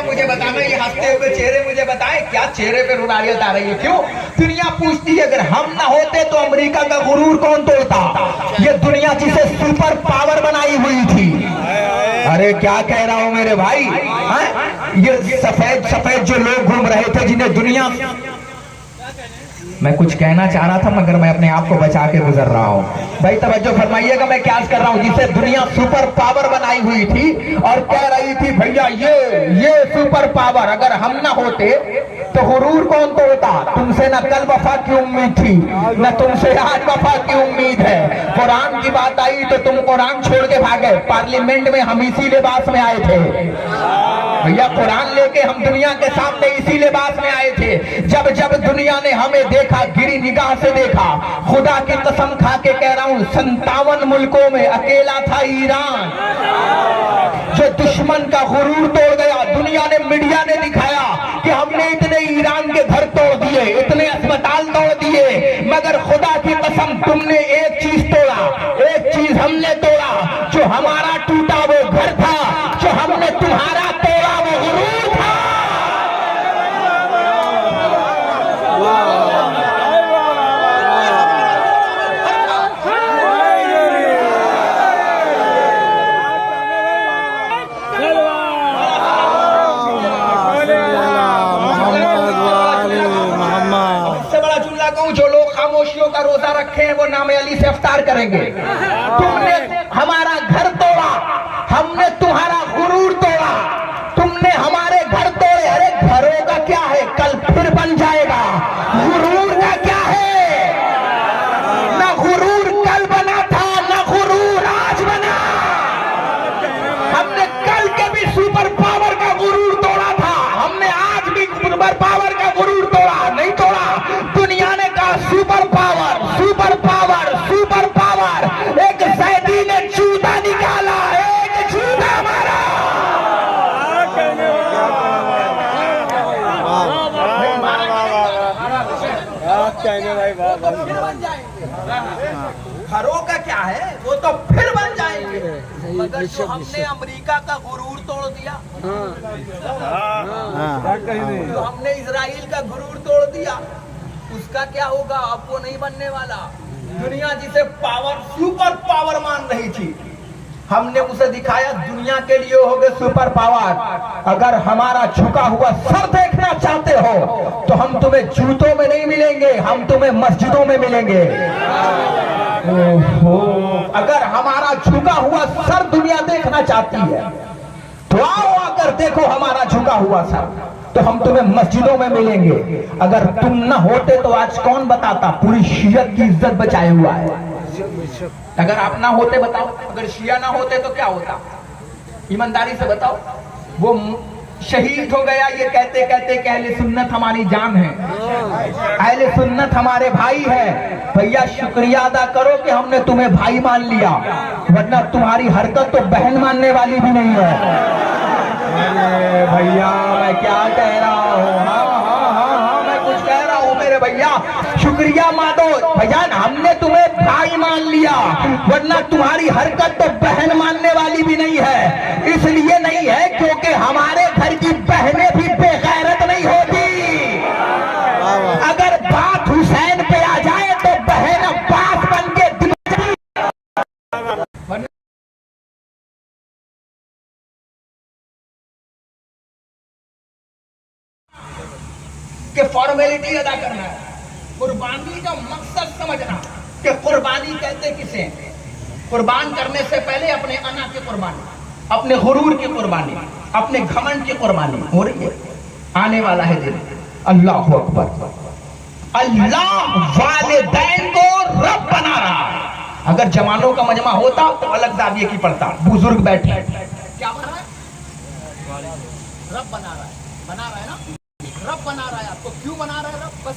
मुझे बताना, ये हंसते हुए चेहरे मुझे बताएं, क्या चेहरे पे रुरारियत आ रही है? क्यों? दुनिया पूछती है अगर हम ना होते तो अमेरिका का गुरूर कौन तोड़ता? ये दुनिया जिसे सुपर पावर बनाई हुई थी। अरे क्या कह रहा हूं मेरे भाई, ये सफेद सफेद जो लोग घूम रहे थे, जिन्हें दुनिया, मैं कुछ कहना चाह रहा था मगर मैं अपने आप को बचा के गुजर रहा हूँ। भाई तवज्जो फरमाइएगा, मैं क्या कर रहा हूँ, जिसे दुनिया सुपर पावर बनाई हुई थी और कह रही थी भैया ये सुपर पावर अगर हम ना होते तो गुरूर कौन तोड़ता? तुमसे न कल वफा की उम्मीद थी, न तुमसे आज वफा की उम्मीद है। कुरान की बात आई तो तुम कुरान छोड़ के भागे। पार्लियामेंट में हम इसी लिबास में आए थे भैया, कुरान लेके हम दुनिया के सामने इसी लिबास में आए थे। जब जब दुनिया ने हमें देखा, गिरी निगाह से देखा, खुदा की कसम खा के कह रहा हूं 57 मुल्कों में अकेला था ईरान जो दुश्मन का गुरूर तोड़ गया। दुनिया ने, मीडिया ने दिखाया कि हमने इतने ईरान के घर तोड़ दिए, इतने अस्पताल तोड़ दिए, मगर खुदा की कसम तुमने एक चीज तोड़ा, एक चीज हमने तोड़ा। जो हमारा टूटा वो घर था, जो हमने तुम्हारा तोड़ा वो गुरूर था। जो लोग खामोशियों का रोजा रखे हैं वो नाम अली से इफ्तार करेंगे। तुमने हमारा घर तोड़ा, हमने तुम्हारा गुरूर तोड़ा। तुमने हमारे घर तोड़े। अरे घरों का क्या है, कल फिर बन जाएगा। गुरूर का क्या है? ना गुरूर कल बना था, ना गुरूर आज बना। हमने कल के भी सुपर पावर का गुरूर तोड़ा था, हमने आज भी सुपर पावर का गुरूर तोड़ा, नहीं तोड़ा। दुनिया ने कहा super power, super power, super power. एक सैदी ने जूता निकाला, एक जूता मारा। घरों का क्या है, वो तो फिर बन जाएंगे। मगर जो हमने अमेरिका का गुरूर तोड़ दिया, जो हमने इजराइल का गुरूर तोड़ दिया, उसका क्या होगा? अब वो नहीं बनने वाला। दुनिया जिसे पावर, सुपर पावर मान रही थी, हमने उसे दिखाया दुनिया के लिए हो गए सुपर पावर। अगर हमारा झुका हुआ सर देखना चाहते हो तो हम तुम्हें जूतों में नहीं मिलेंगे, हम तुम्हें मस्जिदों में मिलेंगे। ओहो, अगर हमारा झुका हुआ सर दुनिया देखना चाहती है तो आओ, आकर देखो हमारा झुका हुआ सर, तो हम तुम्हें मस्जिदों में मिलेंगे। अगर तुम न होते तो आज कौन बताता? पूरी शियत की इज्जत बचाए हुआ है। अगर आप ना होते बताओ, अगर शिया ना होते तो क्या होता? ईमानदारी से बताओ। वो शहीद हो गया ये कहते कहते कि अहले सुन्नत हमारी जान है, अहले सुन्नत हमारे भाई है। भैया शुक्रिया अदा करो कि हमने तुम्हें भाई मान लिया, वरना तुम्हारी हरकत तो बहन मानने वाली भी नहीं है। अरे भैया मैं क्या कह रहा हूँ, हाँ मैं कुछ कह रहा हूँ मेरे भैया। शुक्रिया मानो भैया, हमने तुम्हें भाई मान लिया, वरना तुम्हारी हरकत तो बहन मानने वाली भी नहीं है। इसलिए नहीं है क्योंकि हमारे घर की बहनें भी बेगैरत नहीं होती। अगर बात हुसैन पे आ जाए तो बहन अब्बास बन के फॉर्मेलिटी अदा करना है। कुर्बानी का मकसद समझना कि कुर्बानी कहते किसे? कुर्बान करने से पहले अपने अना की कुर्बानी, अपने गुरूर की कुर्बानी, अपने घमंड की कुर्बानी हो रही है। आने वाला है दिन। अल्लाह अकबर। अल्लाह वालिदैन को रब बना रहा है। अगर जवानों का मजमा होता तो अलग दाविये की पड़ता। बुजुर्ग बैठे, क्या बना रहा है? रब बना रहा है, बना रहा है ना, रब बना रहा है। आपको क्यों बना रहा है रब? बस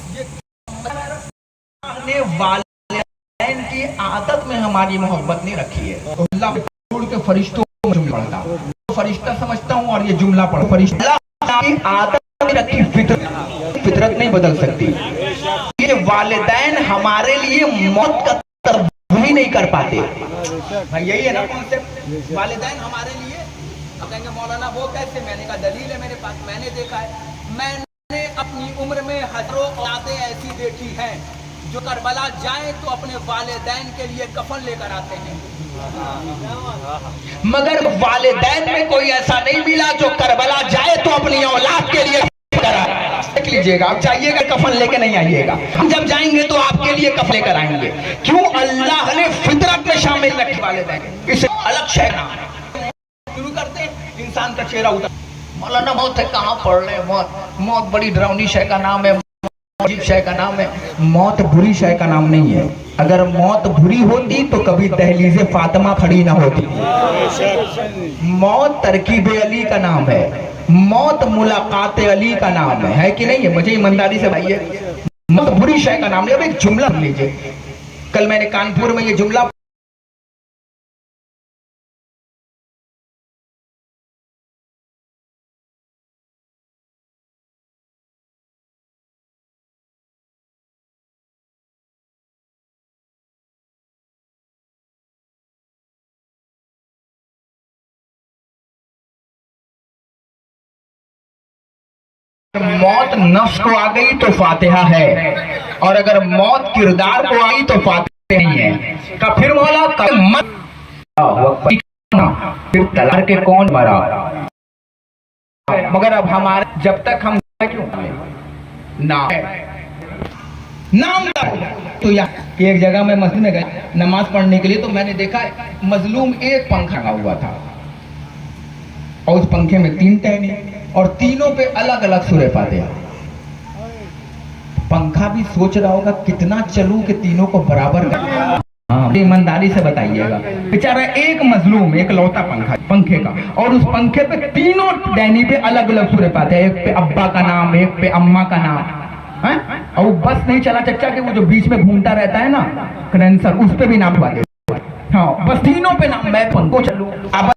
ये वालिदैन की आदत में हमारी मोहब्बत नहीं रखी है। तो अल्लाह के फरिश्तों में जुमला पढ़ता, फरिश्ता समझता हूँ और ये जुमला पढ़, फरिश्ता की आदत नहीं रखी, फितरत नहीं बदल सकती। ये वालिदैन हमारे लिए मौत का तरफ भी नहीं कर पाते। भाई यही है ना कॉन्सेप्ट। वालिदैन हमारे लिए अब कहेंगे मौलाना वो कैसे, मैंने कहा दलील है मेरे पास, मैंने देखा है। मैंने अपनी उम्र में हजारों औलादें ऐसी देखी हैं जो करबला जाए तो अपने वालिदैन के लिए कफन लेकर आते हैं, मगर वालिदैन में कोई ऐसा नहीं मिला जो करबला जाए तो अपनी औलाद के लिए देख लीजिएगा। आप जाइएगा कफन लेके नहीं आइएगा, हम जब जाएंगे तो आपके लिए कफन लेकर आएंगे। क्यों? अल्लाह ने फितरत में शामिल रखे वालिदैन, इसे अलग शय नाम शुरू करते इंसान का चेहरा उतर। मौलाना मौत है कहाँ पढ़ रहे हैं? मौत बड़ी डरावनी शय का नाम है, अजीब शय का नाम है। मौत बुरी शय का नाम नहीं है। अगर मौत बुरी होती तो कभी दहलीज़े फातिमा खड़ी ना होती। मौत तरकीब अली का नाम है, मौत मुलाकात अली का नाम है कि नहीं है? मुझे ईमानदारी से बताइए, मौत बुरी शय का नाम नहीं। अब एक जुमला लीजिए, कल मैंने कानपुर में ये जुमला मौत नफ्स को आ गई तो फातिहा है, और अगर मौत किरदार को आई तो फातिहा नहीं है। का फिर मौला मत फिर तलार के कौन मरा। मगर अब हमारे जब तक हम क्यों नाम तो यहाँ एक जगह में मस्जिद में गया नमाज पढ़ने के लिए, तो मैंने देखा मजलूम एक पंखा लगा हुआ था और उस पंखे में 3 टहनी और तीनों पे अलग अलग सूरे फातिहा। पंखा भी सोच रहा होगा कितना चलूं कि तीनों को बराबर कर। हाँ, ईमानदारी से बताइएगा, बेचारा एक मजलूम, एक लौता पंखे का, और उस पंखे पे तीनों डैनी पे अलग अलग सूरे फातिहा। एक पे अब्बा का नाम, एक पे अम्मा का नाम है, और बस नहीं चला चच्चा के वो जो बीच में घूमता रहता है ना कंडेंसर, उस पे भी नाम हुआ। हाँ, बस तीनों पे नाम। मैं पंखो चलूं अब